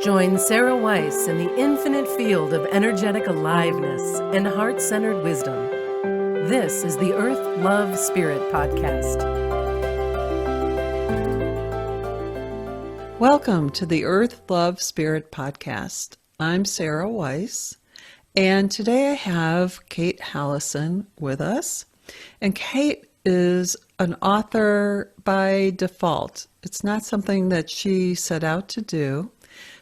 Join Sarah Weiss in the infinite field of energetic aliveness and heart-centered wisdom. This is the Earth, Love, Spirit podcast. Welcome to the Earth, Love, Spirit podcast. I'm Sarah Weiss, and today I have Kate Hallsen with us. And Kate is an author by default. It's not something that she set out to do,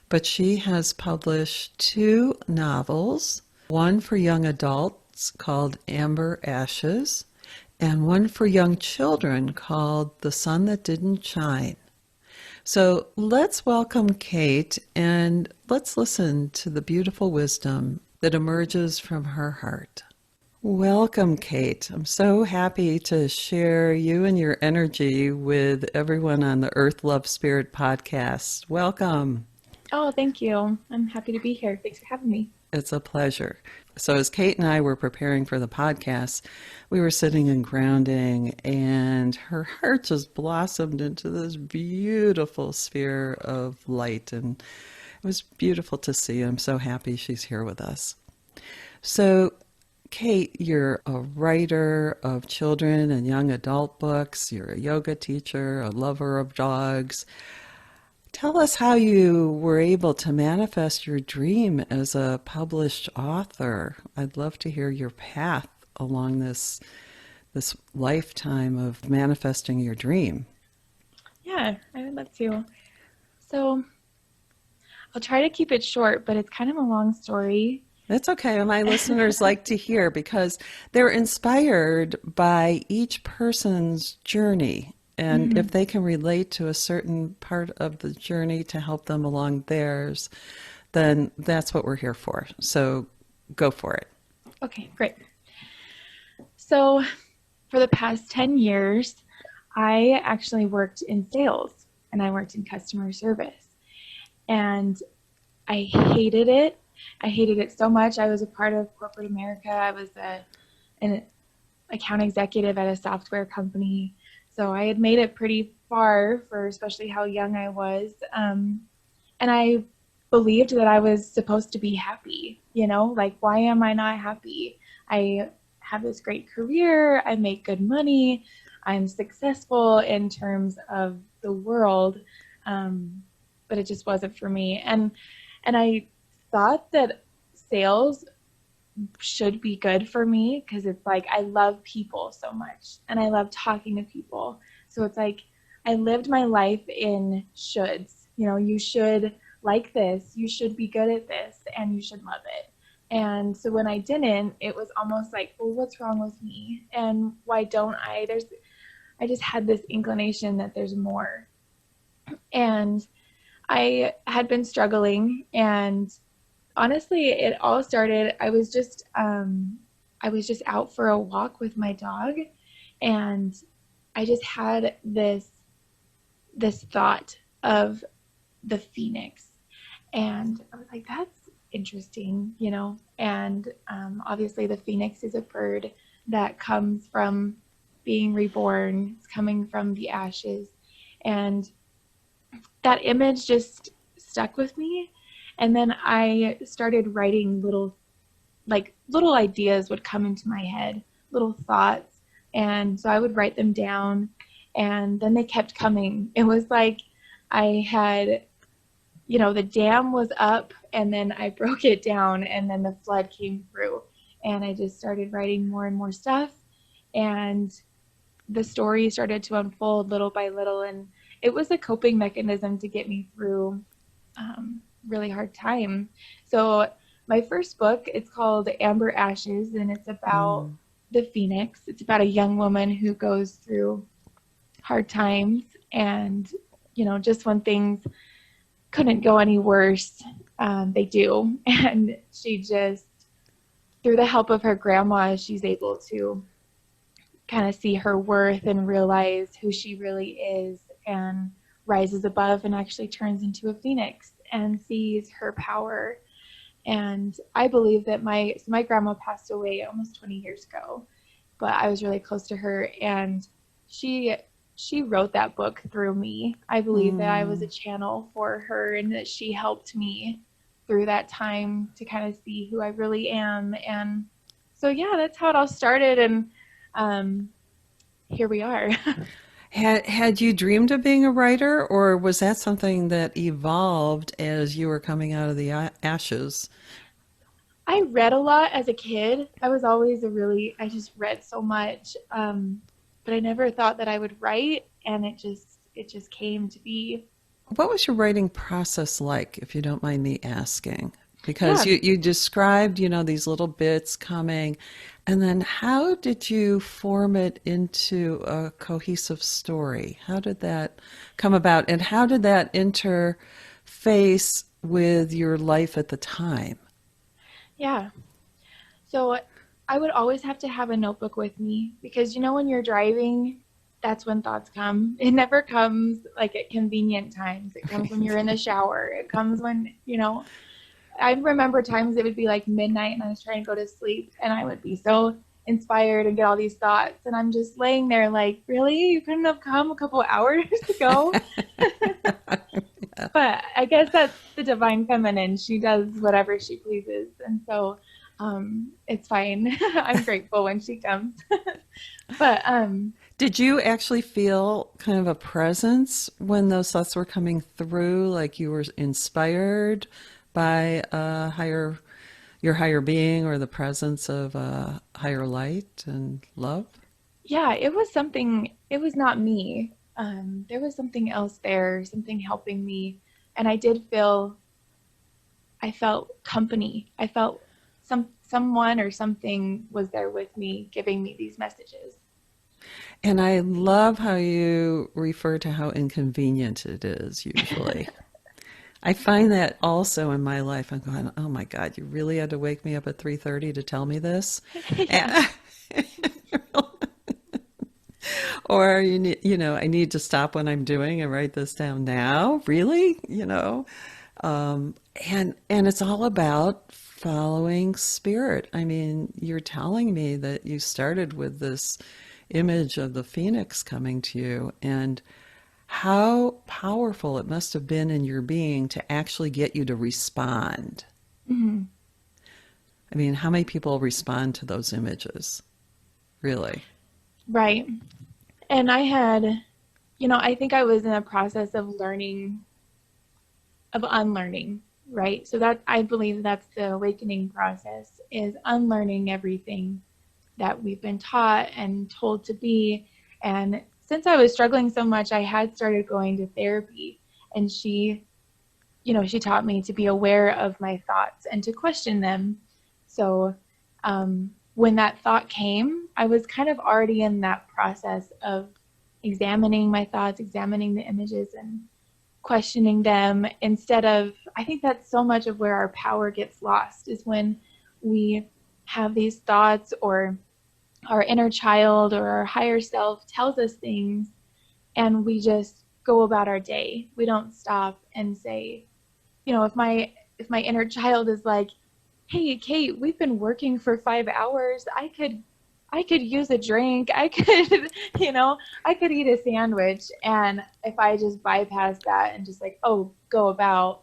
but she has published 2 novels, one for young adults called Amber Ashes, and one for young children called The Sun That Didn't Shine. So let's welcome Kate and let's listen to the beautiful wisdom that emerges from her heart. Welcome, Kate. I'm so happy to share you and your energy with everyone on the Earth, Love, Spirit podcast. Welcome. Oh, thank you. I'm happy to be here. Thanks for having me. It's a pleasure. So as Kate and I were preparing for the podcast, we were sitting and grounding, and her heart just blossomed into this beautiful sphere of light, and it was beautiful to see. I'm so happy she's here with us. So, Kate, you're a writer of children and young adult books. You're a yoga teacher, a lover of dogs. Tell us how you were able to manifest your dream as a published author. I'd love to hear your path along this lifetime of manifesting your dream. Yeah, I would love to. So I'll try to keep it short, but it's kind of a long story. That's okay. And my listeners like to hear because they're inspired by each person's journey. And if they can relate to a certain part of the journey to help them along theirs, then that's what we're here for. So go for it. Okay, great. So for the past 10 years, I actually worked in sales and I worked in customer service. And I hated it. I hated it so much. I was a part of corporate America. I was an account executive at a software company. So I had made it pretty far for especially how young I was. And I believed that I was supposed to be happy, like, why am I not happy? I have this great career. I make good money. I'm successful in terms of the world. But it just wasn't for me. And I thought that sales should be good for me because it's like I love people so much and I love talking to people. So it's like I lived my life in shoulds. You should like this, you should be good at this, and you should love it. And so when I didn't, it was almost like, well, what's wrong with me? And why don't I? I just had this inclination that there's more. And I had been struggling, and honestly, it all started, I was just out for a walk with my dog, and I just had this thought of the phoenix, and I was like, that's interesting, and obviously the phoenix is a bird that comes from being reborn. It's coming from the ashes, and that image just stuck with me. And then I started writing little ideas would come into my head, little thoughts. And so I would write them down, and then they kept coming. It was like I had, the dam was up, and then I broke it down, and then the flood came through. And I just started writing more and more stuff. And the story started to unfold little by little. And it was a coping mechanism to get me through really hard time. So my first book, it's called Amber Ashes, and it's about the phoenix. It's about a young woman who goes through hard times, and just when things couldn't go any worse, they do. And she just, through the help of her grandma, she's able to kind of see her worth and realize who she really is, and rises above and actually turns into a phoenix and sees her power. And I believe that my grandma passed away almost 20 years ago, but I was really close to her, and she she wrote that book through me. I believe that I was a channel for her and that she helped me through that time to kind of see who I really am. And so, yeah, that's how it all started. And here we are. Had you dreamed of being a writer, or was that something that evolved as you were coming out of the ashes? I read a lot as a kid. I was always I just read so much. But I never thought that I would write, and it just came to be. What was your writing process like, if you don't mind me asking? Because Yeah. you described, these little bits coming, and then how did you form it into a cohesive story? How did that come about, and how did that interface with your life at the time? Yeah. So I would always have to have a notebook with me because when you're driving, that's when thoughts come. It never comes like at convenient times. It comes when you're in the shower. It comes when, I remember times it would be like midnight and I was trying to go to sleep and I would be so inspired and get all these thoughts. And I'm just laying there like, really? You couldn't have come a couple hours ago? But I guess that's the divine feminine. She does whatever she pleases. And so it's fine. I'm grateful when she comes. But Did you actually feel kind of a presence when those thoughts were coming through, like you were inspired by your higher being, or the presence of a higher light and love? yeah, it was not me. There was something else there, something helping me. And I felt company. I felt someone or something was there with me giving me these messages. And I love how you refer to how inconvenient it is usually. I find that also in my life. I'm going, oh my God, you really had to wake me up at 3:30 to tell me this? Yeah. Or I need to stop what I'm doing and write this down now. Really? And it's all about following spirit. I mean, you're telling me that you started with this image of the phoenix coming to you, and how powerful it must have been in your being to actually get you to respond. Hmm. I mean, how many people respond to those images? Really? Right. And I think I was in a process of unlearning, right? So that I believe that's the awakening process, is unlearning everything that we've been taught and told to be. And since I was struggling so much, I had started going to therapy, and she taught me to be aware of my thoughts and to question them. So when that thought came, I was kind of already in that process of examining my thoughts, examining the images, and questioning them I think that's so much of where our power gets lost, is when we have these thoughts, or our inner child or our higher self tells us things, and we just go about our day. We don't stop and say, if my inner child is like, hey, Kate, we've been working for 5 hours. I could use a drink. I could, I could eat a sandwich. And if I just bypass that and just like, go about,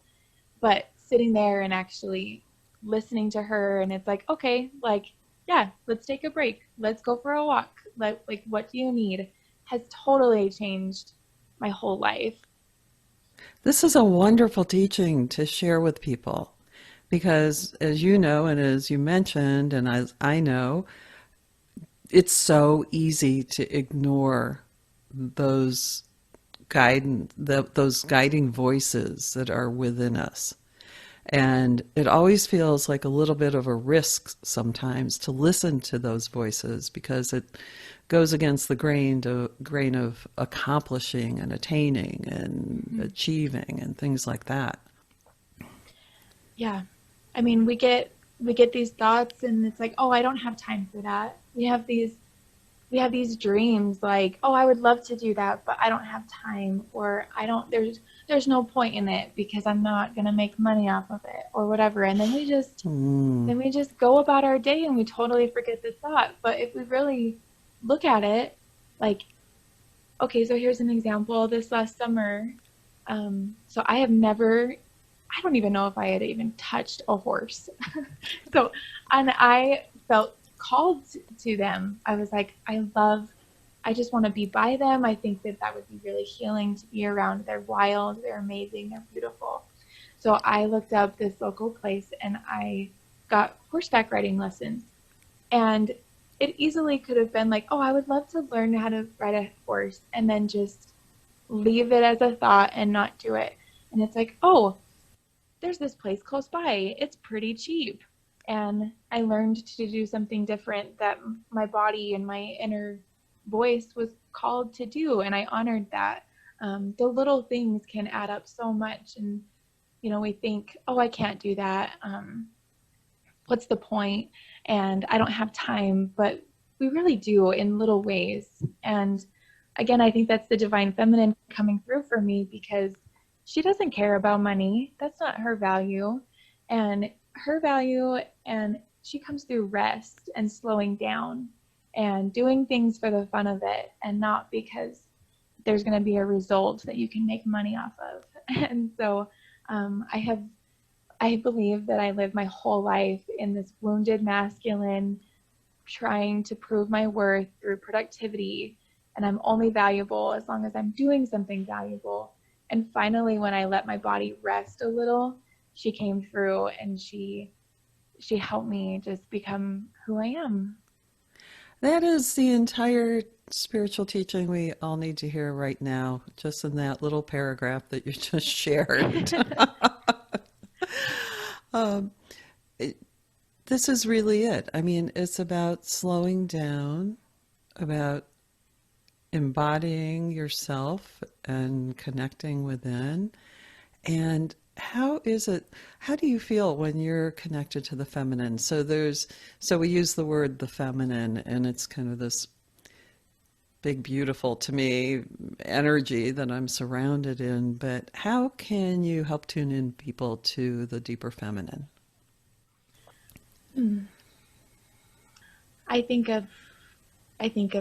but sitting there and actually listening to her, and it's like, okay, like, yeah, let's take a break. Let's go for a walk. Like, what do you need? Has totally changed my whole life. This is a wonderful teaching to share with people because, as you know, and as you mentioned, and as I know, it's so easy to ignore those those guiding voices that are within us. And it always feels like a little bit of a risk sometimes to listen to those voices because it goes against the grain of accomplishing and attaining and achieving and things like that. Yeah. I mean, we get these thoughts, and it's like, I don't have time for that. We have these dreams like, I would love to do that, but I don't have time, or there's no point in it because I'm not going to make money off of it, or whatever. And then we just go about our day and we totally forget the thought. But if we really look at it, like, Okay, so here's an example. This last summer, so I don't even know if I had even touched a horse. So, and I felt called to them. I was like, I just want to be by them. I think that that would be really healing to be around. They're wild, they're amazing, they're beautiful. So I looked up this local place and I got horseback riding lessons. And it easily could have been like, oh, I would love to learn how to ride a horse, and then just leave it as a thought and not do it. And it's like, oh, there's this place close by. It's pretty cheap. And I learned to do something different that my body and my inner voice was called to do. And I honored that. The little things can add up so much. And, we think, oh, I can't do that. What's the point? And I don't have time. But we really do in little ways. And again, I think that's the divine feminine coming through for me, because she doesn't care about money. That's not her value. And her value, and she comes through rest and slowing down and doing things for the fun of it, and not because there's going to be a result that you can make money off of. And so I believe that I lived my whole life in this wounded masculine, trying to prove my worth through productivity. And I'm only valuable as long as I'm doing something valuable. And finally, when I let my body rest a little, she came through and she helped me just become who I am. That is the entire spiritual teaching we all need to hear right now, just in that little paragraph that you just shared. um, this is really it. I mean, it's about slowing down, about embodying yourself and connecting within. And how do you feel when you're connected to the feminine? So we use the word the feminine, and it's kind of this big, beautiful, to me, energy that I'm surrounded in. But how can you help tune in people to the deeper feminine? I think of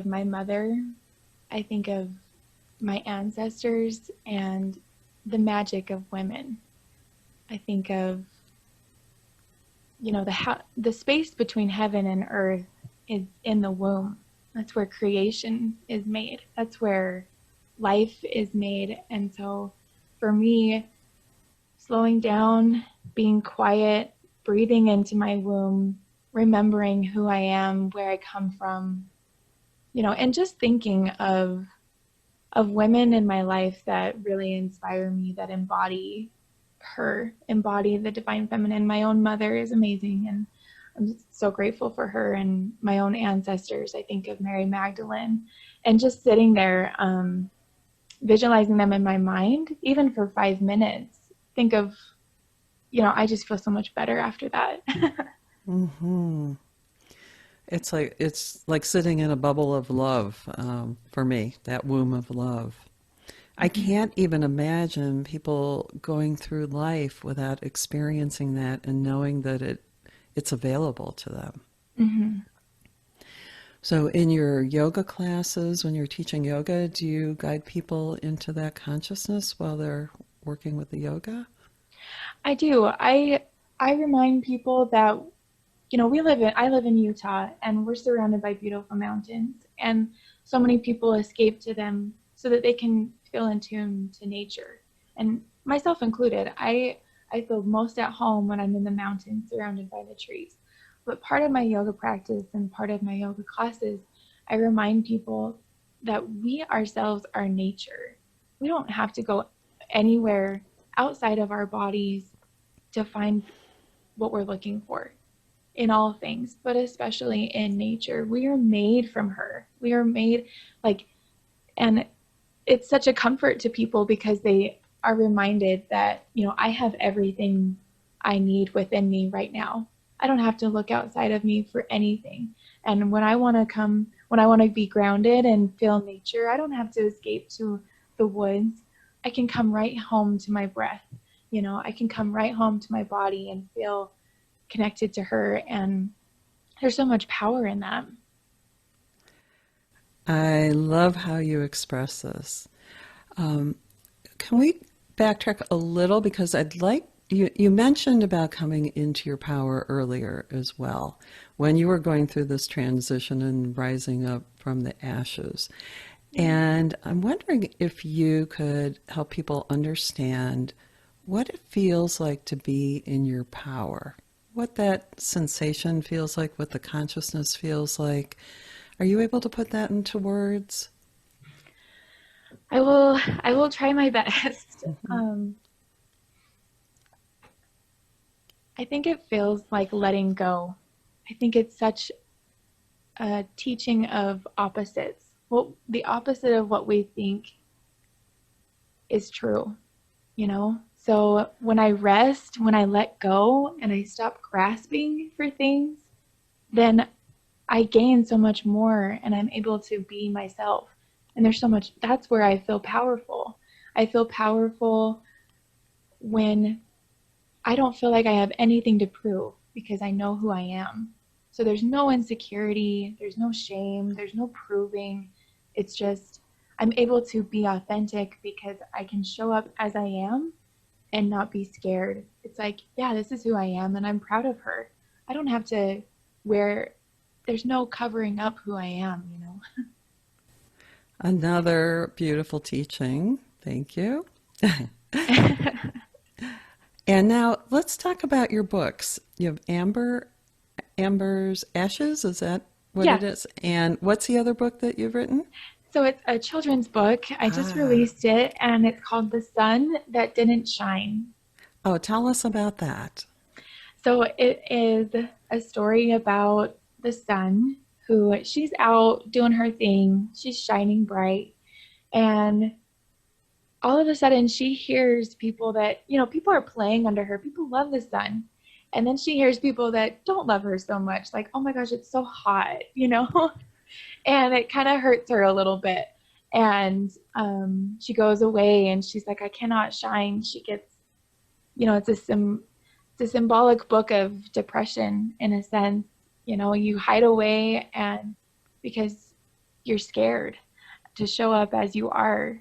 my mother. I think of my ancestors and the magic of women. I think of, the space between heaven and earth is in the womb. That's where creation is made. That's where life is made. And so for me, slowing down, being quiet, breathing into my womb, remembering who I am, where I come from, and just thinking of women in my life that really inspire me, that embody the divine feminine. My own mother is amazing, and I'm so grateful for her, and my own ancestors. I think of Mary Magdalene, and just sitting there, visualizing them in my mind, even for 5 minutes, think of, I just feel so much better after that. Mm-hmm. It's like sitting in a bubble of love, for me, that womb of love. I can't even imagine people going through life without experiencing that and knowing that it's available to them. Mm-hmm. So in your yoga classes, when you're teaching yoga, do you guide people into that consciousness while they're working with the yoga? I do. I remind people that, I live in Utah, and we're surrounded by beautiful mountains, and so many people escape to them so that they can feel in tune to nature, and myself included. I feel most at home when I'm in the mountains surrounded by the trees. But part of my yoga practice and part of my yoga classes, I remind people that we ourselves are nature. We don't have to go anywhere outside of our bodies to find what we're looking for in all things, but especially in nature. We are made from her. We are made and it's such a comfort to people because they are reminded that, I have everything I need within me right now. I don't have to look outside of me for anything. And when I want to be grounded and feel nature, I don't have to escape to the woods. I can come right home to my breath. I can come right home to my body and feel connected to her. And there's so much power in that. I love how you express this. Can we backtrack a little? Because I'd like you mentioned about coming into your power earlier as well, when you were going through this transition and rising up from the ashes. And I'm wondering if you could help people understand what it feels like to be in your power, what that sensation feels like, what the consciousness feels like. Are you able to put that into words? I will try my best. I think it feels like letting go. I think it's such a teaching of opposites. Well, the opposite of what we think is true, you know? So when I rest, when I let go and I stop grasping for things, then I gain so much more and I'm able to be myself. And there's so much, that's where I feel powerful. I feel powerful when I don't feel like I have anything to prove because I know who I am. So there's no insecurity, there's no shame, there's no proving. It's just, I'm able to be authentic because I can show up as I am and not be scared. It's like, yeah, this is who I am and I'm proud of her. I don't have to wear, there's no covering up who I am, you know? Another beautiful teaching. Thank you. And now let's talk about your books. You have Amber's Ashes, is that what Yeah. it is? And what's the other book that you've written? So it's a children's book. I just released it and it's called The Sun That Didn't Shine. Oh, tell us about that. So it is a story about the sun who she's out doing her thing. She's shining bright. And all of a sudden she hears people that, you know, people are playing under her. People love the sun. And then she hears people that don't love her so much. Like, oh my gosh, it's so hot, you know? And it kind of hurts her a little bit. And she goes away and she's like, I cannot shine. She gets, you know, it's a symbolic book of depression in a sense. You know, you hide away and because you're scared to show up as you are.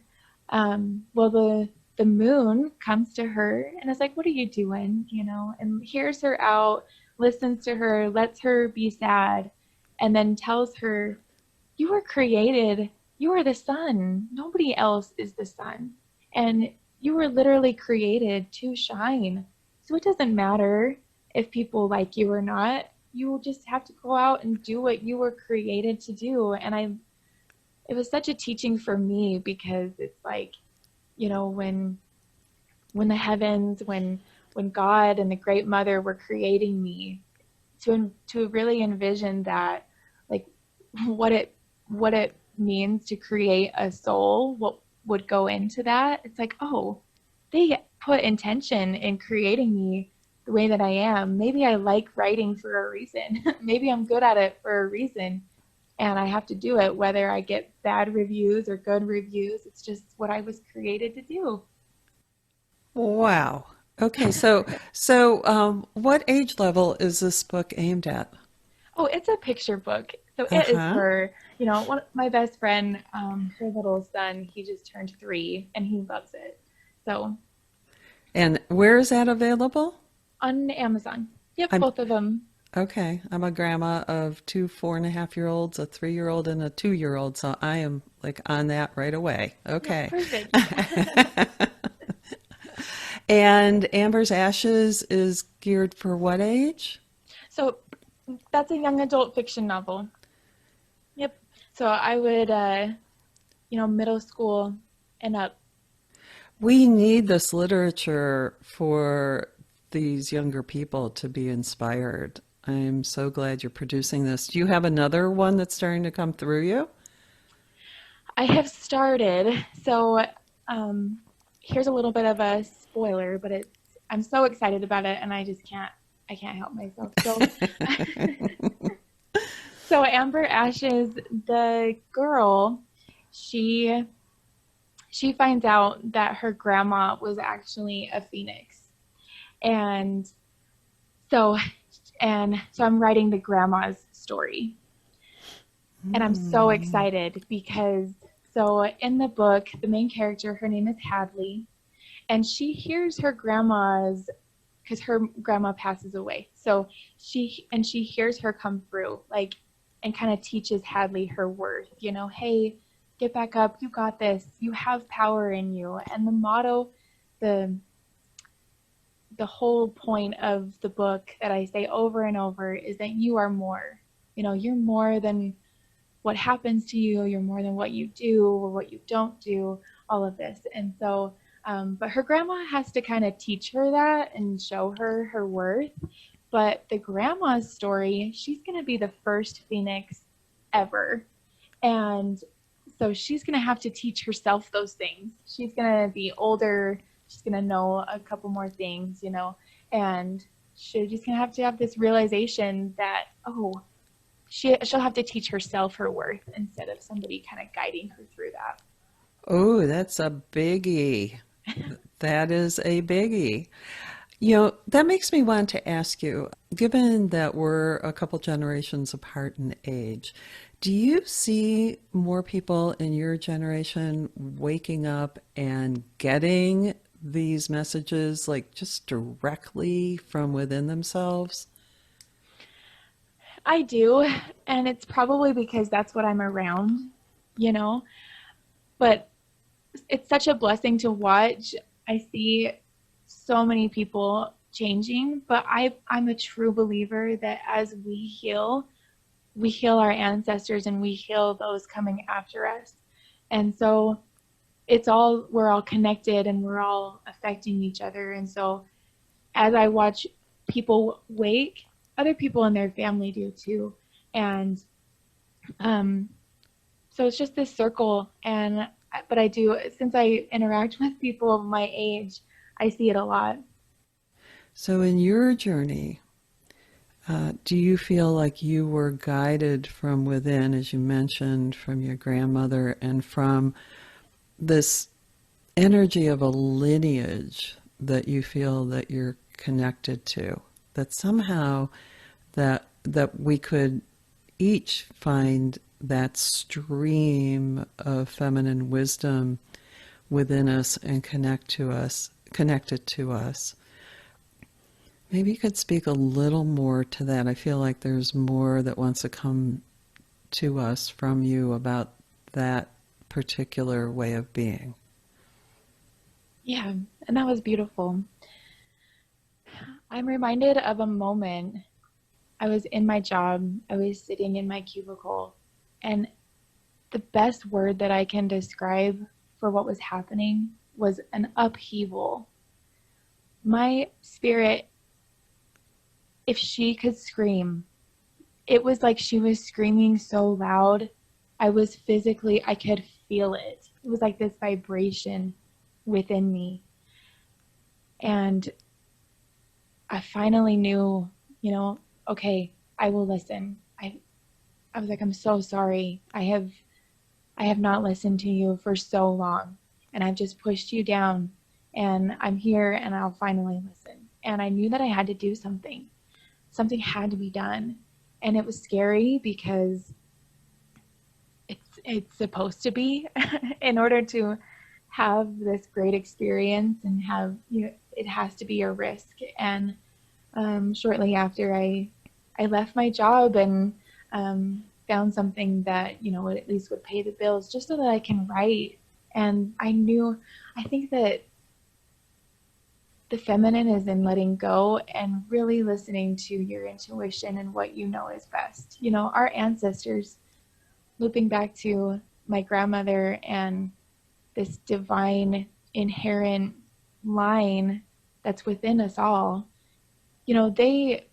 Well, the moon comes to her and is like, what are you doing? You know, and hears her out, listens to her, lets her be sad, and then tells her, you were created, you are the sun. Nobody else is the sun. And you were literally created to shine. So it doesn't matter if people like you or not. You will just have to go out and do what you were created to do. And it was such a teaching for me because it's like, you know, when the heavens, when God and the Great Mother were creating me, to really envision that, like what it means to create a soul, what would go into that. It's like, oh, they put intention in creating me the way that I am. Maybe I like writing for a reason. Maybe I'm good at it for a reason. And I have to do it whether I get bad reviews or good reviews. It's just what I was created to do. Wow. Okay, what age level is this book aimed at? Oh, it's a picture book. So it is Uh-huh. for, you know, my best friend, her little son, he just turned 3 and he loves it. So And where is that available? on Amazon. Yep, I'm both of them. okay. I'm a grandma of two 4.5-year-olds, a 3-year-old, and a 2-year-old, so I am like on that right away. Yeah, Okay. perfect. And Amber's Ashes is geared for what age? So that's a young adult fiction novel. Yep. So I would, you know, middle school and up. We need this literature for these younger people to be inspired. I'm so glad you're producing this. Do you have another one that's starting to come through you? I have started. So here's a little bit of a spoiler, but I'm so excited about it, and I can't help myself. So Amber Ashes, the girl, she finds out that her grandma was actually a phoenix. And so I'm writing the grandma's story. And I'm so excited because, so in the book, the main character, her name is Hadley, and she hears her grandma's, because her grandma passes away. So she hears her come through, like, and kind of teaches Hadley her worth, hey, get back up, you got this, you have power in you. And the motto, the whole point of the book that I say over and over is that you are more. You're more than what happens to you. You're more than what you do or what you don't do, all of this. And so, but her grandma has to kind of teach her that and show her her worth. But the grandma's story, she's going to be the first phoenix ever. And so she's going to have to teach herself those things. She's going to be older. She's going to know a couple more things, and she's just going to have this realization that, she'll have to teach herself her worth instead of somebody kind of guiding her through that. Oh, that's a biggie. That is a biggie. That makes me want to ask you, given that we're a couple generations apart in age, do you see more people in your generation waking up and getting these messages like just directly from within themselves? I do, and it's probably because that's what I'm around, but it's such a blessing to watch. I see so many people changing, but I'm a true believer that as we heal our ancestors and we heal those coming after us. And so we're all connected and we're all affecting each other. And so as I watch people wake, other people in their family do too. And so it's just this circle. But I do, since I interact with people of my age, I see it a lot. So in your journey, do you feel like you were guided from within, as you mentioned, from your grandmother and from this energy of a lineage that you feel that you're connected to? That somehow that we could each find that stream of feminine wisdom within us and connected to us. Maybe you could speak a little more to that. I feel like there's more that wants to come to us from you about that particular way of being. Yeah, and that was beautiful. I'm reminded of a moment. I was in my job. I was sitting in my cubicle, and the best word that I can describe for what was happening was an upheaval. My spirit, if she could scream, it was like she was screaming so loud. I could feel it. It was like this vibration within me. And I finally knew, okay, I will listen. I was like, I'm so sorry. I have not listened to you for so long, and I've just pushed you down, and I'm here and I'll finally listen. And I knew that I had to do something. Something had to be done. And it was scary because it's supposed to be in order to have this great experience and it has to be a risk. And shortly after I left my job and found something that, at least would pay the bills just so that I can write. And I think that the feminine is in letting go and really listening to your intuition and what you know is best. Our ancestors, looping back to my grandmother and this divine inherent line that's within us all, they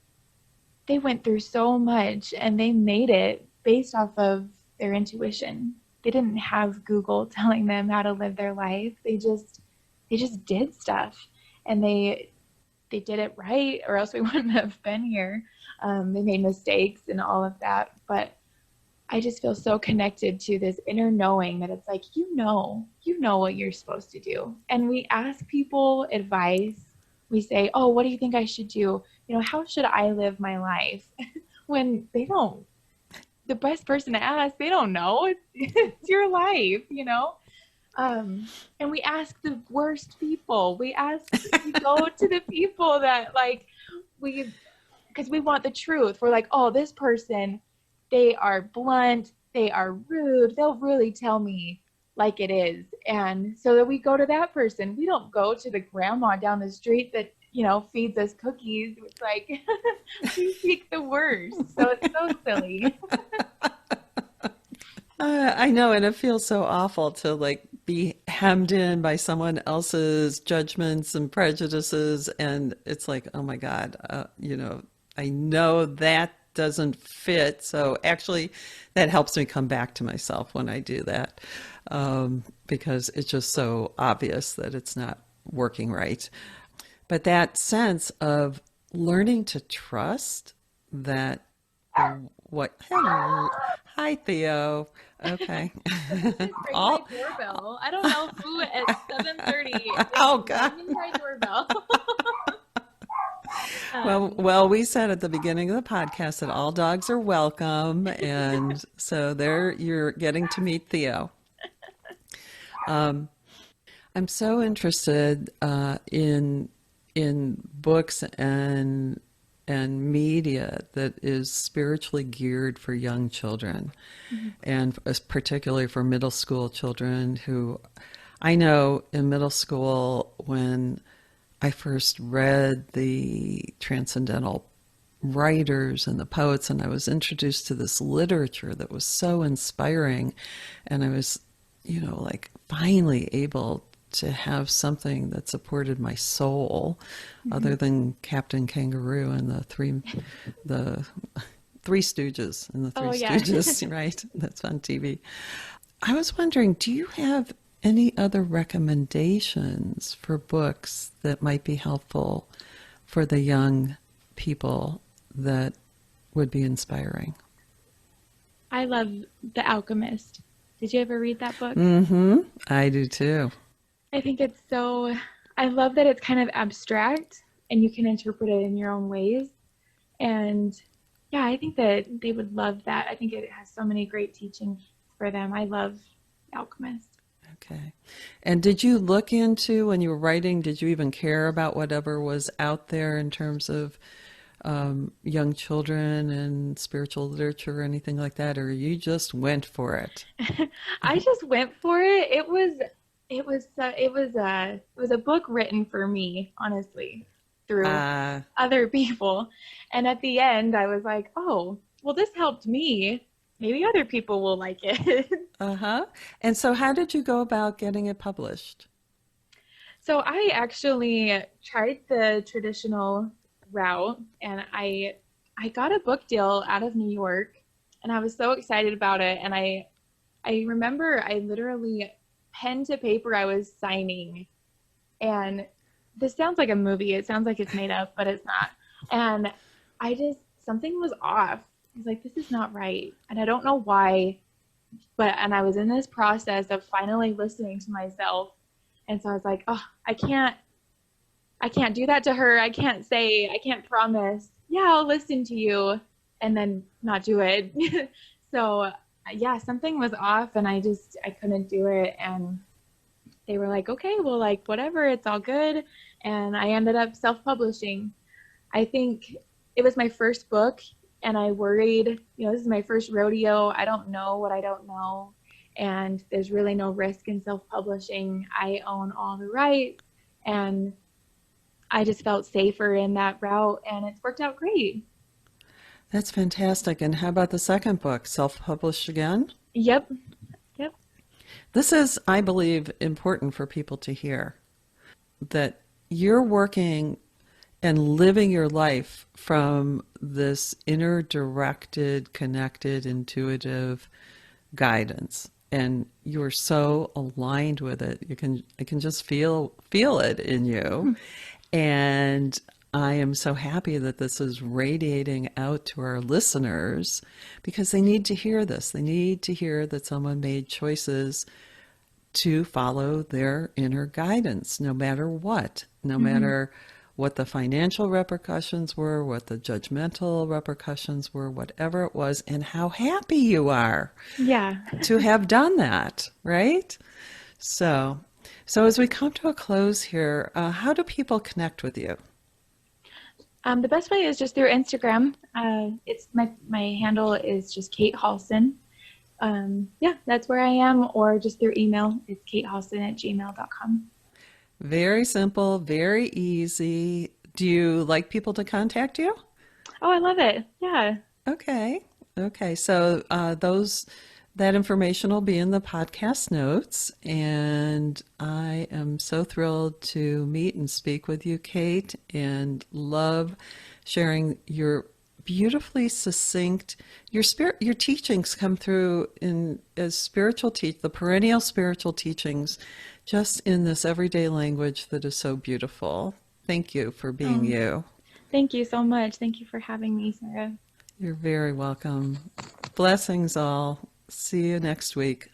went through so much and they made it based off of their intuition. They didn't have Google telling them how to live their life. They just did stuff, and they did it right, or else we wouldn't have been here. They made mistakes and all of that, but I just feel so connected to this inner knowing that it's like, you know what you're supposed to do. And we ask people advice. We say, oh, what do you think I should do? How should I live my life? When they don't. the best person to ask. They don't know. It's your life, And we ask the worst people. We go to the people that like because we want the truth. We're like, oh, this person, they are blunt, they are rude, they'll really tell me like it is. And so that we go to that person. We don't go to the grandma down the street that, feeds us cookies. It's like, we seek the worst. So it's so silly. I know, and it feels so awful to like be hemmed in by someone else's judgments and prejudices, and it's like, oh my God, I know that doesn't fit. So actually, that helps me come back to myself when I do that, because it's just so obvious that it's not working right. But that sense of learning to trust that hello, hi Theo. Okay. Ring my doorbell. I don't know who at 7:30. Oh God. Ringing my doorbell. Well, we said at the beginning of the podcast that all dogs are welcome, and so there you're getting to meet Theo. I'm so interested in books and media that is spiritually geared for young children, and particularly for middle school children who I know in middle school when I first read the transcendental writers and the poets, and I was introduced to this literature that was so inspiring, and I was, like finally able to have something that supported my soul, other than Captain Kangaroo and the Three Stooges and the Three Stooges, right? That's on TV. I was wondering, do you have any other recommendations for books that might be helpful for the young people that would be inspiring? I love The Alchemist. Did you ever read that book? Mm-hmm. I do too. I think I love that it's kind of abstract and you can interpret it in your own ways. And yeah, I think that they would love that. I think it has so many great teachings for them. I love The Alchemist. Okay. And did you look into, when you were writing, did you even care about whatever was out there in terms of young children and spiritual literature or anything like that, or you just went for it? I just went for it. It was a book written for me, honestly, through other people. And at the end, I was like, oh, well, this helped me. Maybe other people will like it. Uh-huh. And so how did you go about getting it published? So I actually tried the traditional route, and I got a book deal out of New York, and I was so excited about it. And I remember I literally pen to paper I was signing, and this sounds like a movie. It sounds like it's made up, but it's not. And something was off. I was like, this is not right. And I don't know why, and I was in this process of finally listening to myself. And so I was like, oh, I can't do that to her. I can't promise, yeah, I'll listen to you and then not do it. So yeah, something was off and I couldn't do it. And they were like, okay, well, like, whatever, it's all good. And I ended up self-publishing. I think it was my first book, and I worried, this is my first rodeo. I don't know what I don't know. And there's really no risk in self-publishing. I own all the rights, and I just felt safer in that route, and it's worked out great. That's fantastic. And how about the second book, self-published again? Yep. This is, I believe, important for people to hear, that you're working and living your life from this inner directed, connected, intuitive guidance. And you're so aligned with it. I can just feel it in you. And I am so happy that this is radiating out to our listeners, because they need to hear this. They need to hear that someone made choices to follow their inner guidance, no matter what, no matter what the financial repercussions were, what the judgmental repercussions were, whatever it was, and how happy you are Yeah. to have done that, right? So as we come to a close here, how do people connect with you? The best way is just through Instagram. It's my handle is just Kate Hallsen. Yeah, that's where I am, or just through email. It's katehallsen@gmail.com. Very simple, very easy. Do you like people to contact you? Oh, I love it. Yeah. Okay. So that information will be in the podcast notes, and I am so thrilled to meet and speak with you, Kate, and love sharing your beautifully succinct, your teachings come through in as the perennial spiritual teachings, just in this everyday language that is so beautiful. Thank you for being you. Thank you so much. Thank you for having me, Sarah. You're very welcome. Blessings all. See you next week.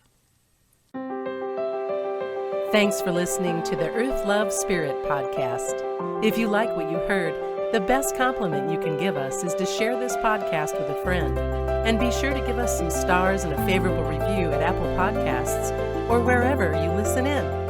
Thanks for listening to the Earth Love Spirit podcast. If you like what you heard, the best compliment you can give us is to share this podcast with a friend. And be sure to give us some stars and a favorable review at Apple Podcasts or wherever you listen in.